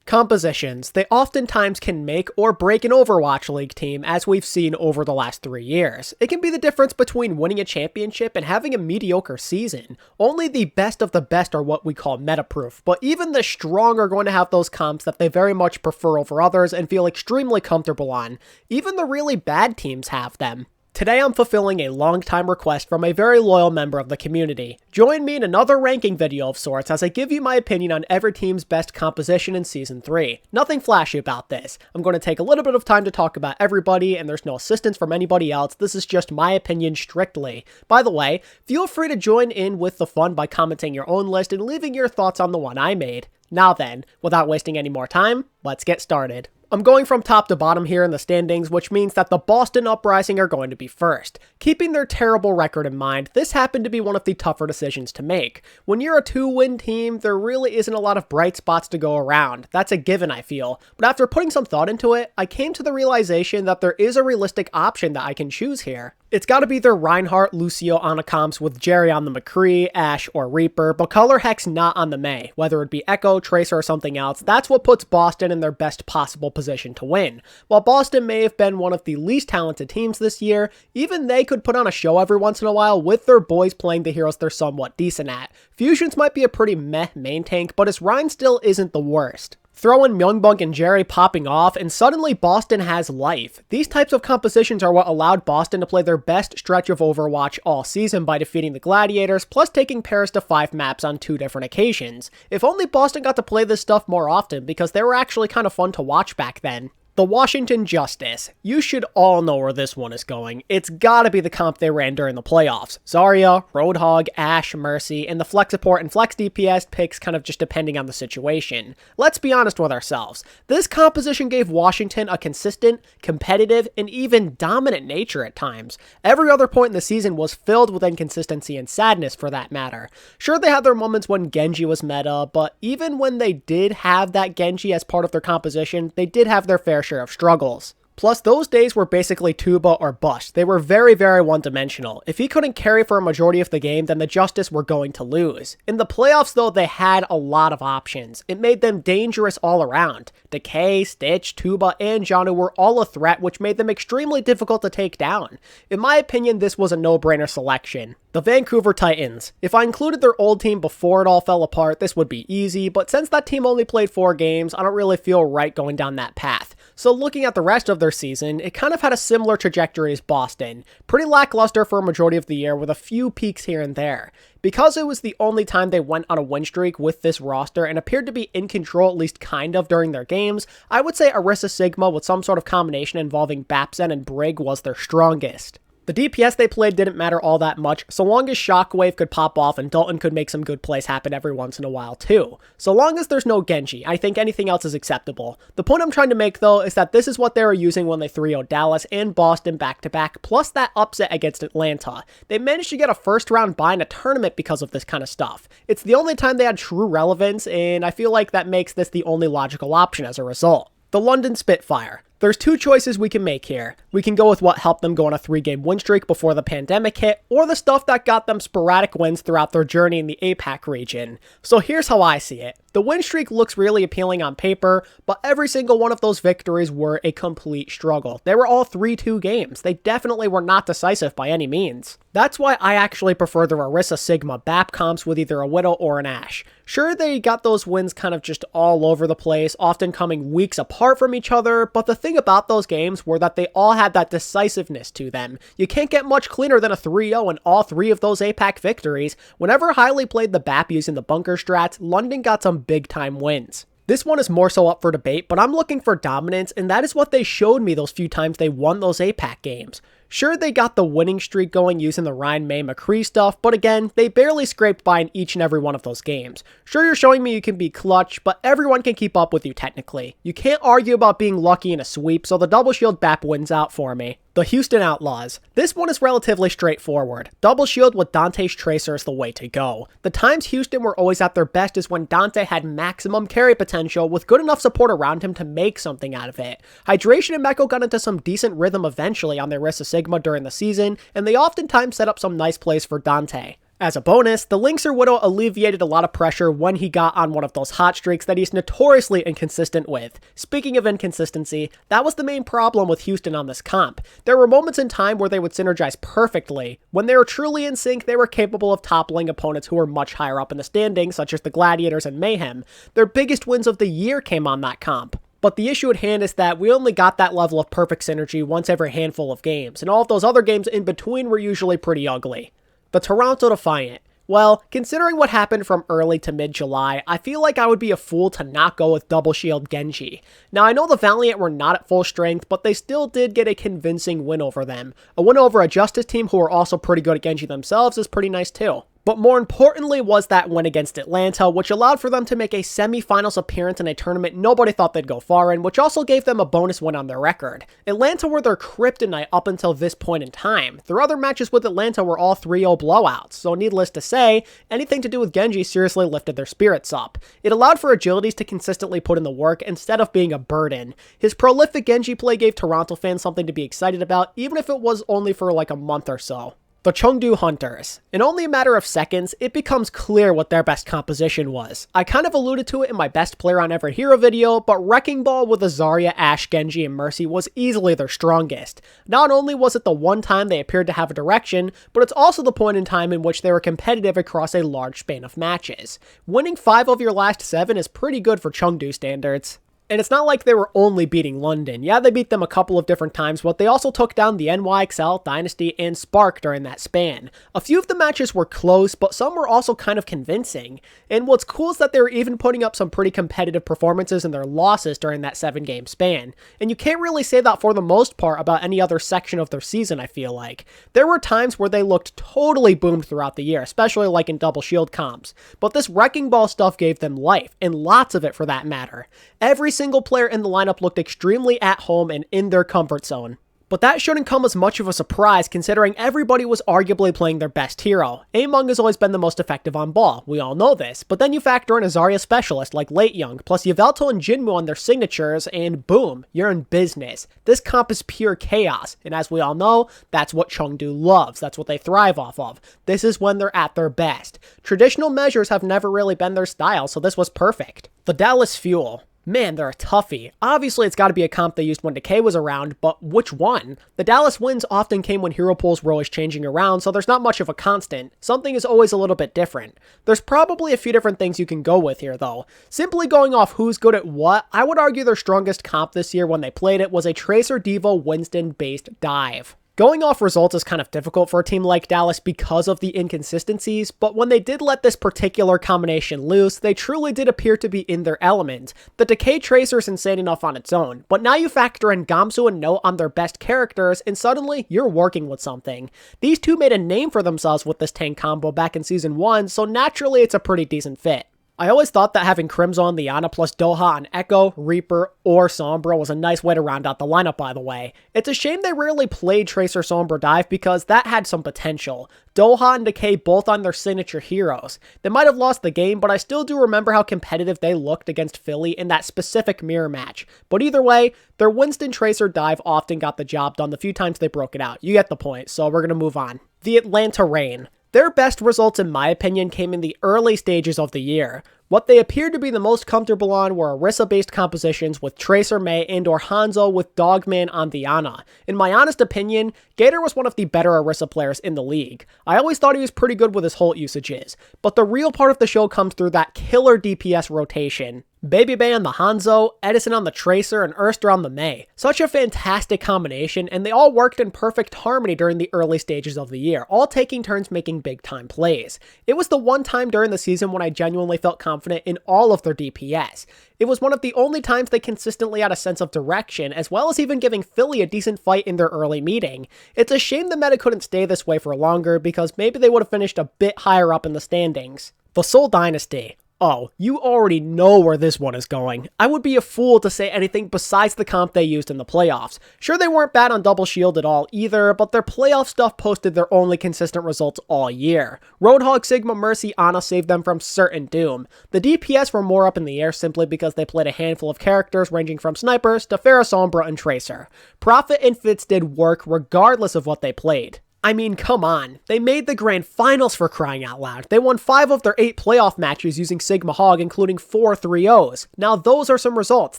Compositions. They oftentimes can make or break an Overwatch League team, as we've seen over the last 3 years. It can be the difference between winning a championship and having a mediocre season. Only the best of the best are what we call meta-proof, but even the strong are going to have those comps that they very much prefer over others and feel extremely comfortable on. Even the really bad teams have them. Today I'm fulfilling a long-time request from a very loyal member of the community. Join me in another ranking video of sorts as I give you my opinion on every team's best composition in Season 3. Nothing flashy about this. I'm going to take a little bit of time to talk about everybody, and there's no assistance from anybody else. This is just my opinion strictly. By the way, feel free to join in with the fun by commenting your own list and leaving your thoughts on the one I made. Now then, without wasting any more time, let's get started. I'm going from top to bottom here in the standings, which means that the Boston Uprising are going to be first. Keeping their terrible record in mind, this happened to be one of the tougher decisions to make. When you're a 2-win team, there really isn't a lot of bright spots to go around. That's a given, I feel. But after putting some thought into it, I came to the realization that there is a realistic option that I can choose here. It's gotta be their Reinhardt, Lucio on a comps with Jerry on the McCree, Ashe, or Reaper, but color hex not on the Mei. Whether it be Echo, Tracer, or something else, that's what puts Boston in their best possible position to win. While Boston may have been one of the least talented teams this year, even they could put on a show every once in a while with their boys playing the heroes they're somewhat decent at. Fusions might be a pretty meh main tank, but his Rein still isn't the worst. Throw in Myungbunk and Jerry popping off, and suddenly Boston has life. These types of compositions are what allowed Boston to play their best stretch of Overwatch all season by defeating the Gladiators, plus taking Paris to 5 maps on 2 different occasions. If only Boston got to play this stuff more often, because they were actually kind of fun to watch back then. The Washington Justice. You should all know where this one is going. It's gotta be the comp they ran during the playoffs. Zarya, Roadhog, Ashe, Mercy, and the Flex Support and Flex DPS picks kind of just depending on the situation. Let's be honest with ourselves. This composition gave Washington a consistent, competitive, and even dominant nature at times. Every other point in the season was filled with inconsistency and sadness for that matter. Sure, they had their moments when Genji was meta, but even when they did have that Genji as part of their composition, they did have their fair share of struggles. Plus, those days were basically tuba or bust. They were very, very one-dimensional. If he couldn't carry for a majority of the game, then the Justice were going to lose. In the playoffs, though, they had a lot of options. It made them dangerous all around. Decay, Stitch, Tuba, and Janu were all a threat, which made them extremely difficult to take down. In my opinion, this was a no-brainer selection. The Vancouver Titans. If I included their old team before it all fell apart, this would be easy, but since that team only played 4 games, I don't really feel right going down that path. So looking at the rest of their season, it kind of had a similar trajectory as Boston. Pretty lackluster for a majority of the year with a few peaks here and there. Because it was the only time they went on a win streak with this roster and appeared to be in control at least kind of during their games, I would say Orisa Sigma with some sort of combination involving Bapsen and Brig was their strongest. The DPS they played didn't matter all that much, so long as Shockwave could pop off and Dalton could make some good plays happen every once in a while too. So long as there's no Genji, I think anything else is acceptable. The point I'm trying to make though is that this is what they were using when they 3-0'd Dallas and Boston back-to-back, plus that upset against Atlanta. They managed to get a first round bye in a tournament because of this kind of stuff. It's the only time they had true relevance, and I feel like that makes this the only logical option as a result. The London Spitfire. There's 2 choices we can make here. We can go with what helped them go on a 3-game win streak before the pandemic hit, or the stuff that got them sporadic wins throughout their journey in the APAC region. So here's how I see it. The win streak looks really appealing on paper, but every single one of those victories were a complete struggle. They were all 3-2 games. They definitely were not decisive by any means. That's why I actually prefer the Orisa Sigma BAP comps with either a Widow or an Ashe. Sure, they got those wins kind of just all over the place, often coming weeks apart from each other, but the thing about those games were that they all had that decisiveness to them. You can't get much cleaner than a 3-0 in all 3 of those APAC victories. Whenever Highly played the BAP using the bunker strats, London got some big time wins. This one is more so up for debate, but I'm looking for dominance, and that is what they showed me those few times they won those APAC games. Sure, they got the winning streak going using the Rein, Mei, McCree stuff, but again, they barely scraped by in each and every one of those games. Sure, you're showing me you can be clutch, but everyone can keep up with you technically. You can't argue about being lucky in a sweep, so the double shield BAP wins out for me. The Houston Outlaws. This one is relatively straightforward. Double shield with Dante's Tracer is the way to go. The times Houston were always at their best is when Dante had maximum carry potential with good enough support around him to make something out of it. Hydration and Meko got into some decent rhythm eventually on their Orisa Sigma during the season, and they oftentimes set up some nice plays for Dante. As a bonus, the Linkser Widow alleviated a lot of pressure when he got on one of those hot streaks that he's notoriously inconsistent with. Speaking of inconsistency, that was the main problem with Houston on this comp. There were moments in time where they would synergize perfectly. When they were truly in sync, they were capable of toppling opponents who were much higher up in the standings, such as the Gladiators and Mayhem. Their biggest wins of the year came on that comp. But the issue at hand is that we only got that level of perfect synergy once every handful of games, and all of those other games in between were usually pretty ugly. The Toronto Defiant. Well, considering what happened from early to mid-July, I feel like I would be a fool to not go with Double Shield Genji. Now, I know the Valiant were not at full strength, but they still did get a convincing win over them. A win over a Justice team who are also pretty good at Genji themselves is pretty nice too. But more importantly was that win against Atlanta, which allowed for them to make a semi-finals appearance in a tournament nobody thought they'd go far in, which also gave them a bonus win on their record. Atlanta were their kryptonite up until this point in time. Their other matches with Atlanta were all 3-0 blowouts, so needless to say, anything to do with Genji seriously lifted their spirits up. It allowed for Agilities to consistently put in the work instead of being a burden. His prolific Genji play gave Toronto fans something to be excited about, even if it was only for like a month or so. The Chengdu Hunters. In only a matter of seconds, it becomes clear what their best composition was. I kind of alluded to it in my best player on every hero video, but Wrecking Ball with Azaria, Ashe, Genji, and Mercy was easily their strongest. Not only was it the one time they appeared to have a direction, but it's also the point in time in which they were competitive across a large span of matches. Winning 5 of your last 7 is pretty good for Chengdu standards. And it's not like they were only beating London. Yeah, they beat them a couple of different times, but they also took down the NYXL, Dynasty, and Spark during that span. A few of the matches were close, but some were also kind of convincing. And what's cool is that they were even putting up some pretty competitive performances in their losses during that 7-game span. And you can't really say that for the most part about any other section of their season, I feel like. There were times where they looked totally boomed throughout the year, especially like in double shield comps. But this Wrecking Ball stuff gave them life, and lots of it for that matter. Every single player in the lineup looked extremely at home and in their comfort zone. But that shouldn't come as much of a surprise considering everybody was arguably playing their best hero. Among has always been the most effective on ball, we all know this, but then you factor in a Zarya specialist like Late Young, plus Yveltal and Jinmu on their signatures, and boom, you're in business. This comp is pure chaos, and as we all know, that's what Chengdu loves, that's what they thrive off of. This is when they're at their best. Traditional measures have never really been their style, so this was perfect. The Dallas Fuel. Man, they're a toughie. Obviously, it's got to be a comp they used when Decay was around, but which one? The Dallas wins often came when hero pools were always changing around, so there's not much of a constant. Something is always a little bit different. There's probably a few different things you can go with here, though. Simply going off who's good at what, I would argue their strongest comp this year when they played it was a Tracer Devo Winston-based dive. Going off results is kind of difficult for a team like Dallas because of the inconsistencies, but when they did let this particular combination loose, they truly did appear to be in their element. The Decay Tracer is insane enough on its own, but now you factor in Gamsu and Note on their best characters, and suddenly you're working with something. These two made a name for themselves with this tank combo back in Season 1, so naturally it's a pretty decent fit. I always thought that having Crimson, Liana plus Doha on Echo, Reaper, or Sombra was a nice way to round out the lineup, by the way. It's a shame they rarely played Tracer Sombra Dive because that had some potential. Doha and Decay both on their signature heroes. They might have lost the game, but I still do remember how competitive they looked against Philly in that specific mirror match. But either way, their Winston Tracer Dive often got the job done the few times they broke it out. You get the point, so we're going to move on. The Atlanta Reign. Their best results, in my opinion, came in the early stages of the year. What they appeared to be the most comfortable on were Orisa-based compositions with Tracer Mei and or Hanzo with Dogman on the Ana. In my honest opinion, Gator was one of the better Orisa players in the league. I always thought he was pretty good with his Holt usages, but the real part of the show comes through that killer DPS rotation. Baby Bay on the Hanzo, Edison on the Tracer, and Erster on the Mei. Such a fantastic combination, and they all worked in perfect harmony during the early stages of the year, all taking turns making big time plays. It was the one time during the season when I genuinely felt confident in all of their DPS. It was one of the only times they consistently had a sense of direction, as well as even giving Philly a decent fight in their early meeting. It's a shame the meta couldn't stay this way for longer, because maybe they would have finished a bit higher up in the standings. The Seoul Dynasty. Oh, you already know where this one is going. I would be a fool to say anything besides the comp they used in the playoffs. Sure, they weren't bad on double shield at all either, but their playoff stuff posted their only consistent results all year. Roadhog, Sigma, Mercy, Ana saved them from certain doom. The DPS were more up in the air simply because they played a handful of characters ranging from snipers to Pharah, Sombra, and Tracer. Prophet and Fitz did work regardless of what they played. I mean, come on. They made the grand finals for crying out loud. They won 5 of their 8 playoff matches using Sigma Hog, including 4 3-0s. Now those are some results.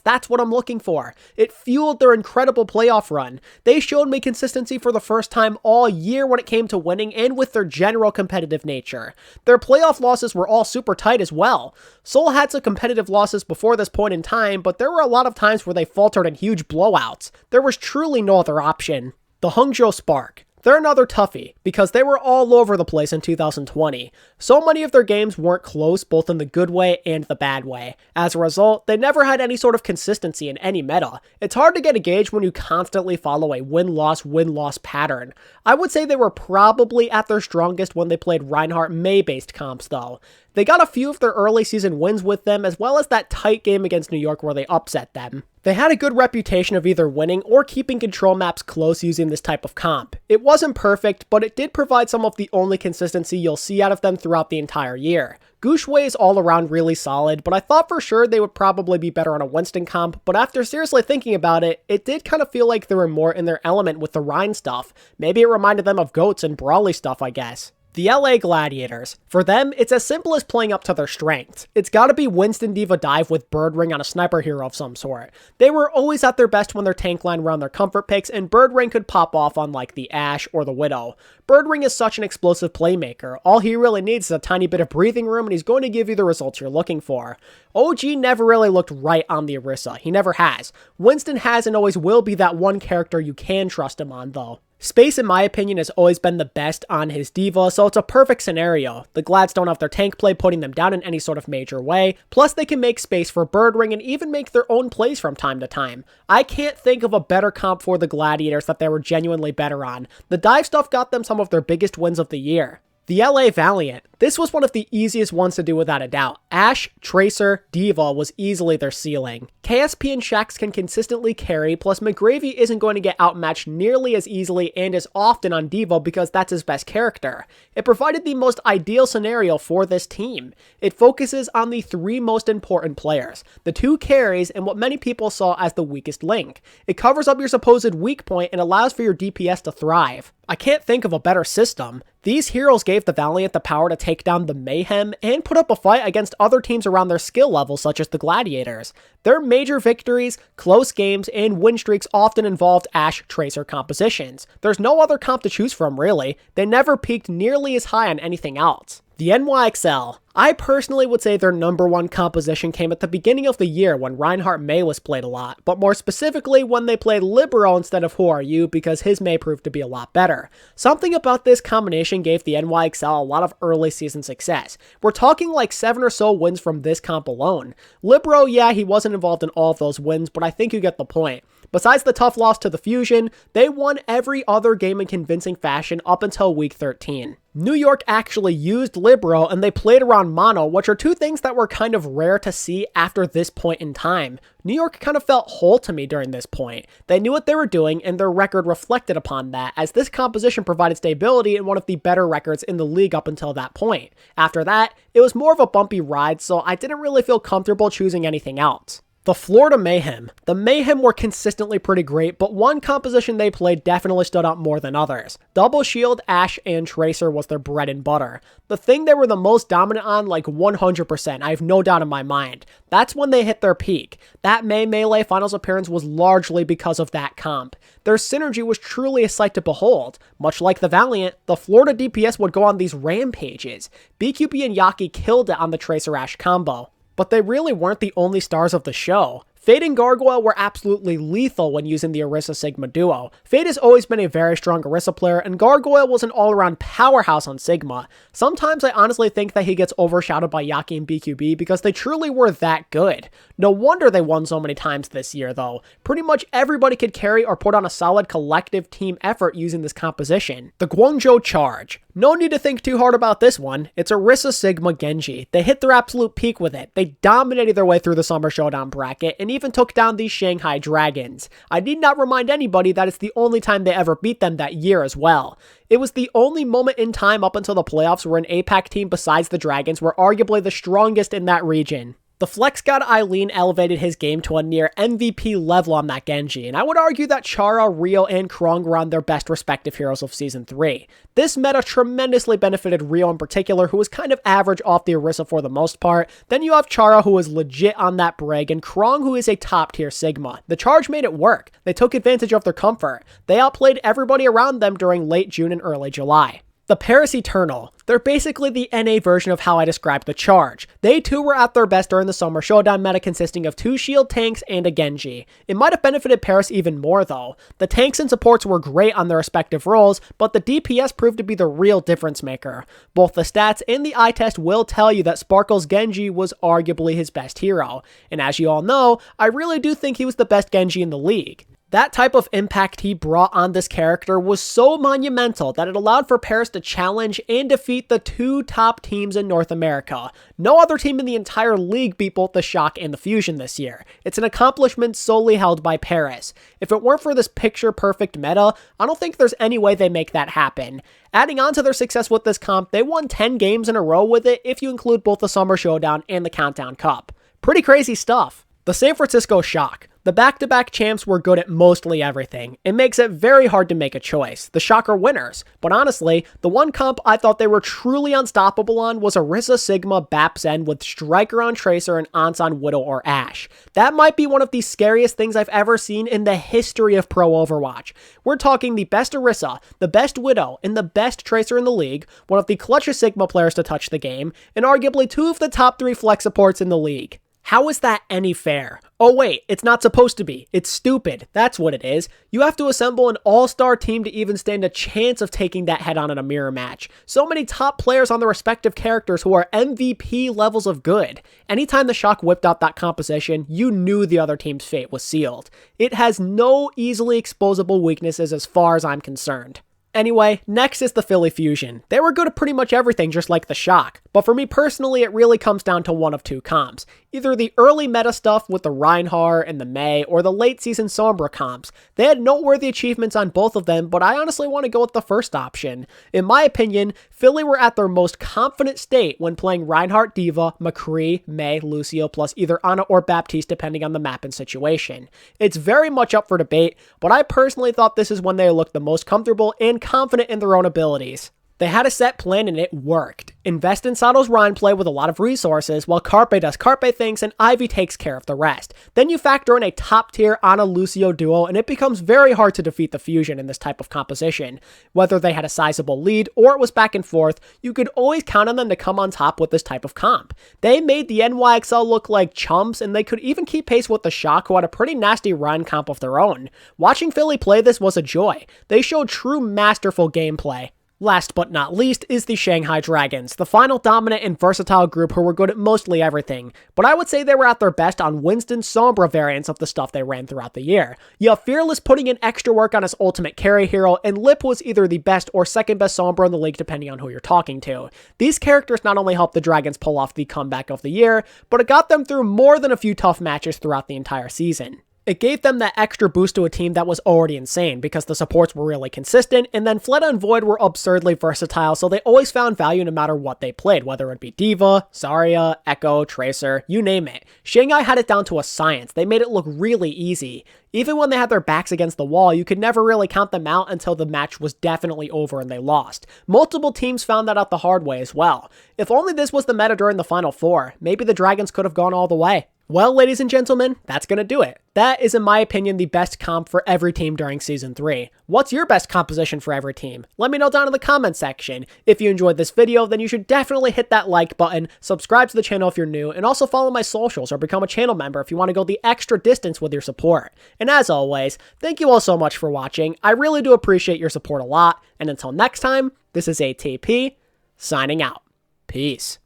That's what I'm looking for. It fueled their incredible playoff run. They showed me consistency for the first time all year when it came to winning and with their general competitive nature. Their playoff losses were all super tight as well. Seoul had some competitive losses before this point in time, but there were a lot of times where they faltered in huge blowouts. There was truly no other option. The Hangzhou Spark. They're another toughie, because they were all over the place in 2020. So many of their games weren't close, both in the good way and the bad way. As a result, they never had any sort of consistency in any meta. It's hard to get a gauge when you constantly follow a win-loss pattern. I would say they were probably at their strongest when they played Reinhardt Mei-based comps though. They got a few of their early season wins with them, as well as that tight game against New York where they upset them. They had a good reputation of either winning or keeping control maps close using this type of comp. It wasn't perfect, but it did provide some of the only consistency you'll see out of them throughout the entire year. Gushwei is all around really solid, but I thought for sure they would probably be better on a Winston comp, but after seriously thinking about it, it did kind of feel like they were more in their element with the Rhine stuff. Maybe it reminded them of Goats and Brawly stuff, I guess. The LA Gladiators. For them, it's as simple as playing up to their strengths. It's gotta be Winston D.Va dive with Bird Ring on a sniper hero of some sort. They were always at their best when their tank line were on their comfort picks, and Bird Ring could pop off on like the Ashe or the Widow. Bird Ring is such an explosive playmaker. All he really needs is a tiny bit of breathing room, and he's going to give you the results you're looking for. OG never really looked right on the Orisa. He never has. Winston has and always will be that one character you can trust him on though. Space, in my opinion, has always been the best on his D.Va, so it's a perfect scenario. The Glads don't have their tank play putting them down in any sort of major way, plus they can make space for Bird Ring and even make their own plays from time to time. I can't think of a better comp for the Gladiators that they were genuinely better on. The dive stuff got them some of their biggest wins of the year. The LA Valiant. This was one of the easiest ones to do without a doubt. Ashe, Tracer, D.Va was easily their ceiling. KSP and Shax can consistently carry, plus McGravy isn't going to get outmatched nearly as easily and as often on D.Va because that's his best character. It provided the most ideal scenario for this team. It focuses on the 3 most important players, the 2 carries and what many people saw as the weakest link. It covers up your supposed weak point and allows for your DPS to thrive. I can't think of a better system. These heroes gave the Valiant the power to take down the Mayhem and put up a fight against other teams around their skill level such as the Gladiators. Their major victories, close games, and win streaks often involved Ashe Tracer compositions. There's no other comp to choose from really. They never peaked nearly as high on anything else. The NYXL. I personally would say their number 1 composition came at the beginning of the year when Reinhardt Mei was played a lot, but more specifically when they played Libero instead of Who Are You because his Mei proved to be a lot better. Something about this combination gave the NYXL a lot of early season success. We're talking like 7 or so wins from this comp alone. Libero, yeah, he wasn't involved in all of those wins, but I think you get the point. Besides the tough loss to the Fusion, they won every other game in convincing fashion up until week 13. New York actually used Libero and they played around Mono, which are 2 things that were kind of rare to see after this point in time. New York kind of felt whole to me during this point. They knew what they were doing and their record reflected upon that, as this composition provided stability in one of the better records in the league up until that point. After that, it was more of a bumpy ride, so I didn't really feel comfortable choosing anything else. The Florida Mayhem. The Mayhem were consistently pretty great, but one composition they played definitely stood out more than others. Double Shield, Ashe, and Tracer was their bread and butter. The thing they were the most dominant on, like 100%, I have no doubt in my mind. That's when they hit their peak. That May Melee Finals appearance was largely because of that comp. Their synergy was truly a sight to behold. Much like the Valiant, the Florida DPS would go on these rampages. BQB and Yaki killed it on the Tracer Ashe combo. But they really weren't the only stars of the show. Fade and Gargoyle were absolutely lethal when using the Orisa Sigma duo. Fade has always been a very strong Orisa player, and Gargoyle was an all-around powerhouse on Sigma. Sometimes I honestly think that he gets overshadowed by Yaki and BQB because they truly were that good. No wonder they won so many times this year though. Pretty much everybody could carry or put on a solid collective team effort using this composition. The Guangzhou Charge. No need to think too hard about this one. It's Orisa Sigma Genji. They hit their absolute peak with it. They dominated their way through the Summer Showdown bracket and even took down the Shanghai Dragons. I need not remind anybody that it's the only time they ever beat them that year as well. It was the only moment in time up until the playoffs where an APAC team besides the Dragons were arguably the strongest in that region. The Flex God Eileen elevated his game to a near MVP level on that Genji, and I would argue that Chara, Rio, and Krung were on their best respective heroes of Season 3. This meta tremendously benefited Rio in particular, who was kind of average off the Orisa for the most part. Then you have Chara, who is legit on that Brig, and Krung, who is a top tier Sigma. The Charge made it work. They took advantage of their comfort. They outplayed everybody around them during late June and early July. The Paris Eternal. They're basically the NA version of how I described the Charge. They too were at their best during the Summer Showdown meta, consisting of 2 shield tanks and a Genji. It might have benefited Paris even more though. The tanks and supports were great on their respective roles, but the DPS proved to be the real difference maker. Both the stats and the eye test will tell you that Sparkle's Genji was arguably his best hero. And as you all know, I really do think he was the best Genji in the league. That type of impact he brought on this character was so monumental that it allowed for Paris to challenge and defeat the 2 top teams in North America. No other team in the entire league beat both the Shock and the Fusion this year. It's an accomplishment solely held by Paris. If it weren't for this picture-perfect meta, I don't think there's any way they make that happen. Adding on to their success with this comp, they won 10 games in a row with it if you include both the Summer Showdown and the Countdown Cup. Pretty crazy stuff. The San Francisco Shock. The back-to-back champs were good at mostly everything. It makes it very hard to make a choice. The Shock are winners. But honestly, the one comp I thought they were truly unstoppable on was Orisa, Sigma, BAP Zen with Striker on Tracer and Ans on Widow or Ashe. That might be one of the scariest things I've ever seen in the history of pro Overwatch. We're talking the best Orisa, the best Widow, and the best Tracer in the league, one of the clutchest Sigma players to touch the game, and arguably 2 of the top 3 flex supports in the league. How is that any fair? Oh wait, it's not supposed to be. It's stupid. That's what it is. You have to assemble an all-star team to even stand a chance of taking that head-on in a mirror match. So many top players on their respective characters who are MVP levels of good. Anytime the Shock whipped out that composition, you knew the other team's fate was sealed. It has no easily exposable weaknesses as far as I'm concerned. Anyway, next is the Philly Fusion. They were good at pretty much everything just like the Shock, but for me personally it really comes down to one of 2 comps. Either the early meta stuff with the Reinhardt and the Mei, or the late season Sombra comps. They had noteworthy achievements on both of them, but I honestly want to go with the first option. In my opinion, Philly were at their most confident state when playing Reinhardt, Diva, McCree, Mei, Lucio, plus either Ana or Baptiste depending on the map and situation. It's very much up for debate, but I personally thought this is when they looked the most comfortable and confident in their own abilities. They had a set plan and it worked. Invest in Sato's Rhine play with a lot of resources while Carpe does Carpe things and Ivy takes care of the rest. Then you factor in a top tier Ana Lucio duo and it becomes very hard to defeat the Fusion in this type of composition. Whether they had a sizable lead or it was back and forth, you could always count on them to come on top with this type of comp. They made the NYXL look like chumps and they could even keep pace with the Shock, who had a pretty nasty Rhine comp of their own. Watching Philly play this was a joy. They showed true masterful gameplay. Last but not least is the Shanghai Dragons, the final dominant and versatile group who were good at mostly everything, but I would say they were at their best on Winston Sombra variants of the stuff they ran throughout the year. You have Fearless putting in extra work on his ultimate carry hero, and Lip was either the best or second best Sombra in the league depending on who you're talking to. These characters not only helped the Dragons pull off the comeback of the year, but it got them through more than a few tough matches throughout the entire season. It gave them that extra boost to a team that was already insane because the supports were really consistent, and then Fleta and Void were absurdly versatile, so they always found value no matter what they played, whether it be Diva, Zarya, Echo, Tracer, you name it. Shanghai had it down to a science. They made it look really easy. Even when they had their backs against the wall, you could never really count them out until the match was definitely over and they lost. Multiple teams found that out the hard way as well. If only this was the meta during the Final Four, maybe the Dragons could have gone all the way. Well, ladies and gentlemen, that's gonna do it. That is, in my opinion, the best comp for every team during Season 3. What's your best composition for every team? Let me know down in the comments section. If you enjoyed this video, then you should definitely hit that like button, subscribe to the channel if you're new, and also follow my socials or become a channel member if you want to go the extra distance with your support. And as always, thank you all so much for watching. I really do appreciate your support a lot, and until next time, this is ATP, signing out. Peace.